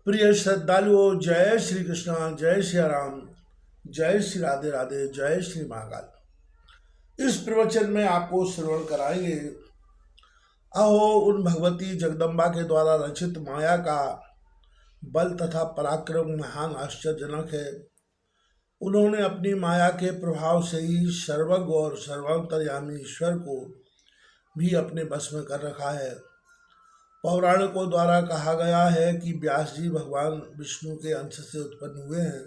प्रिय श्रद्धालुओं, जय श्री कृष्णा, जय श्री राम, जय श्री राधे राधे, जय श्री महाकाल। इस प्रवचन में आपको श्रवण कराएंगे अहो उन भगवती जगदम्बा के द्वारा रचित माया का बल तथा पराक्रम महान आश्चर्यजनक है। उन्होंने अपनी माया के प्रभाव से ही सर्वज्ञ और सर्वांतर्यामी ईश्वर को भी अपने बस में कर रखा है। पौराणिकों द्वारा कहा गया है कि व्यास जी भगवान विष्णु के अंश से उत्पन्न हुए हैं,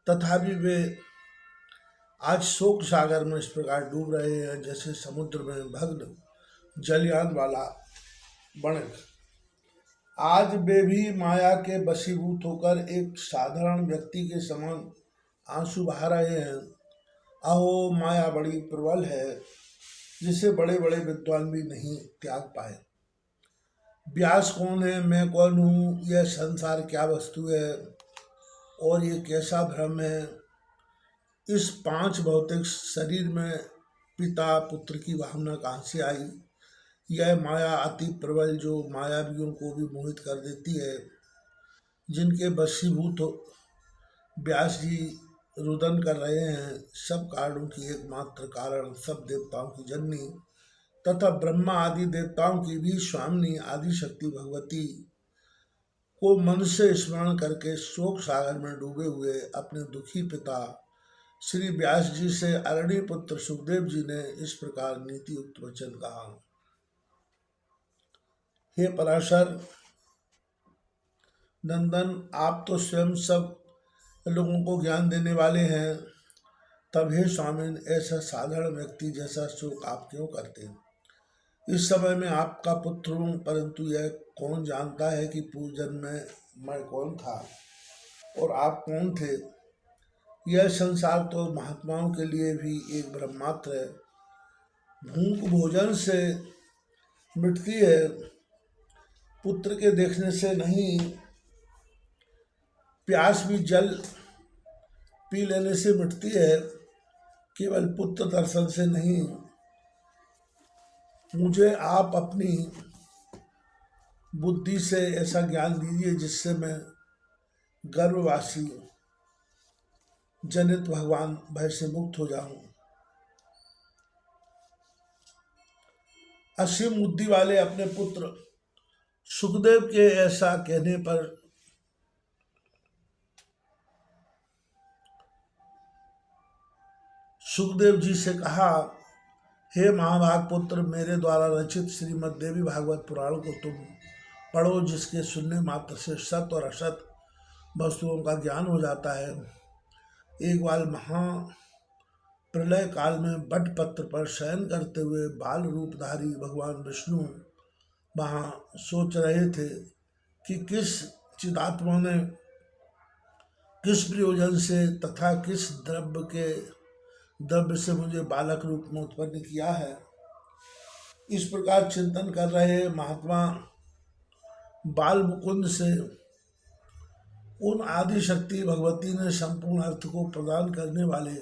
तथापि वे आज शोक सागर में इस प्रकार डूब रहे हैं जैसे समुद्र में भग्न जलयान वाला वणिक। आज वे भी माया के वशीभूत होकर एक साधारण व्यक्ति के समान आंसू बहा रहे हैं। अहो माया बड़ी प्रबल है, जिसे बड़े बड़े विद्वान भी नहीं त्याग पाए। व्यास कौन है, मैं कौन हूँ, यह संसार क्या वस्तु है और ये कैसा भ्रम है। इस पांच भौतिक शरीर में पिता पुत्र की भावना कहाँ से आई। यह माया अति प्रबल जो मायावियों को भी मोहित कर देती है। जिनके वशीभूत व्यास जी रुदन कर रहे हैं। सब कारणों की एकमात्र कारण, सब देवताओं की जननी तथा ब्रह्मा आदि देवताओं की भी स्वामिनी आदि शक्ति भगवती को मन से स्मरण करके शोक सागर में डूबे हुए अपने दुखी पिता श्री व्यास जी से अरणी पुत्र सुखदेव जी ने इस प्रकार नीति युक्त वचन कहा। हे पराशर नंदन, आप तो स्वयं सब लोगों को ज्ञान देने वाले हैं, तब हे स्वामिन ऐसा साधारण व्यक्ति जैसा शोक आप क्यों करते हैं। इस समय में आपका पुत्र हूँ, परंतु यह कौन जानता है कि पूर्व जन्म में मैं कौन था और आप कौन थे। यह संसार तो महात्माओं के लिए भी एक ब्रह्मास्त्र है। भूख भोजन से मिटती है, पुत्र के देखने से नहीं। प्यास भी जल पी लेने से मिटती है, केवल पुत्र दर्शन से नहीं। मुझे आप अपनी बुद्धि से ऐसा ज्ञान दीजिए जिससे मैं गर्भवासी जनित भगवान भय से मुक्त हो जाऊं। असीम बुद्धि वाले अपने पुत्र सुखदेव के ऐसा कहने पर सुखदेव जी से कहा, हे महाभाग पुत्र, मेरे द्वारा रचित श्रीमद् देवी भागवत पुराण को तुम पढ़ो, जिसके सुनने मात्र से सत और असत वस्तुओं का ज्ञान हो जाता है। एक बार महा प्रलय काल में बट पत्र पर शयन करते हुए बाल रूपधारी भगवान विष्णु वहाँ सोच रहे थे कि किस चिदात्मा ने किस प्रयोजन से तथा किस द्रव्य से मुझे बालक रूप में उत्पन्न किया है। इस प्रकार चिंतन कर रहे महात्मा बाल मुकुंद से उन आदि शक्ति भगवती ने संपूर्ण अर्थ को प्रदान करने वाले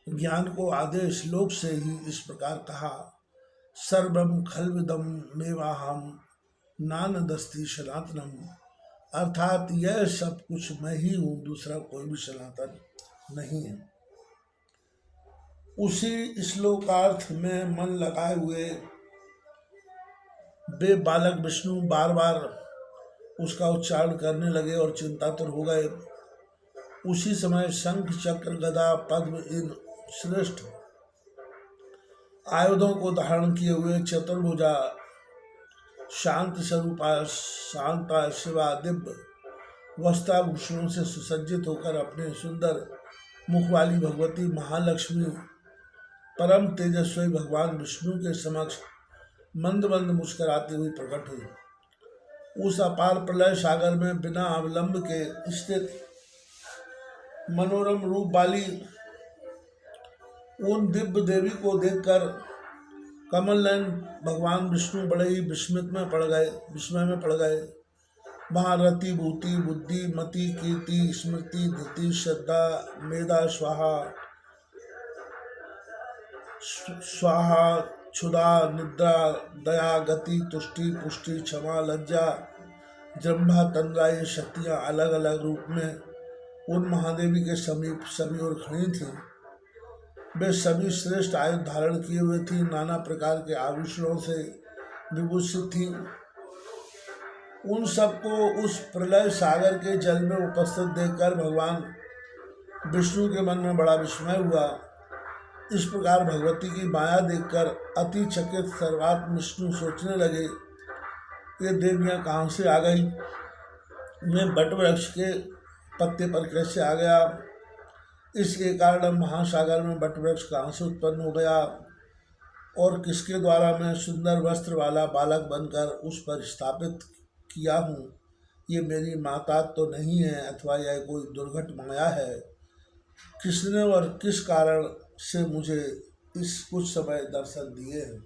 ज्ञान को आधे श्लोक से ही इस प्रकार कहा, सर्वम खल्विदम मेवाहम नानदस्ति सनातनम। अर्थात यह सब कुछ मैं ही हूँ, दूसरा कोई भी सनातन नहीं है। उसी श्लोकार्थ में मन लगाए हुए वे बालक विष्णु बार बार उसका उच्चारण करने लगे और चिंतातुर हो गए। उसी समय शंख चक्र गदा पद्म इन श्रेष्ठ आयुधों को धारण किए हुए चतुर्भुजा शांत स्वरूपा शांता शिवा दिव्य वस्त्राभूषणों से सुसज्जित होकर अपने सुंदर मुख वाली भगवती महालक्ष्मी परम तेजस्वी भगवान विष्णु के समक्ष मंद मंद मुस्कुराती हुई प्रकट हुई। उस अपार प्रलय सागर में बिना अवलंब के स्थित मनोरम रूप वाली उन दिव्य देवी को देखकर कमल नयन भगवान विष्णु बड़े ही विस्मय में पड़ गए। वहाँ रति भूति बुद्धि मति कीर्ति स्मृति धृति श्रद्धा मेधा स्वाहा स्वाहा क्षुधा निद्रा दया गति तुष्टि पुष्टि क्षमा लज्जा जम्भा तंद्रा ये शक्तियाँ अलग अलग रूप में उन महादेवी के समीप सभी ओर खड़ी थीं। वे सभी श्रेष्ठ आयुध धारण किए हुए थी, नाना प्रकार के आभूषणों से विभूषित थी। उन सबको उस प्रलय सागर के जल में उपस्थित देखकर भगवान विष्णु के मन में बड़ा विस्मय हुआ। इस प्रकार भगवती की माया देखकर अति चकित सर्वात्म विष्णु सोचने लगे, ये देवियाँ कहाँ से आ गई, मैं बट वृक्ष के पत्ते पर कैसे आ गया, इसके कारण महासागर में बट वृक्ष कहाँ से उत्पन्न हो गया, और किसके द्वारा मैं सुंदर वस्त्र वाला बालक बनकर उस पर स्थापित किया हूँ। ये मेरी माता तो नहीं है, अथवा यह कोई दुर्घट माया है। किसने और किस कारण से मुझे इस कुछ समय दर्शन दिए हैं।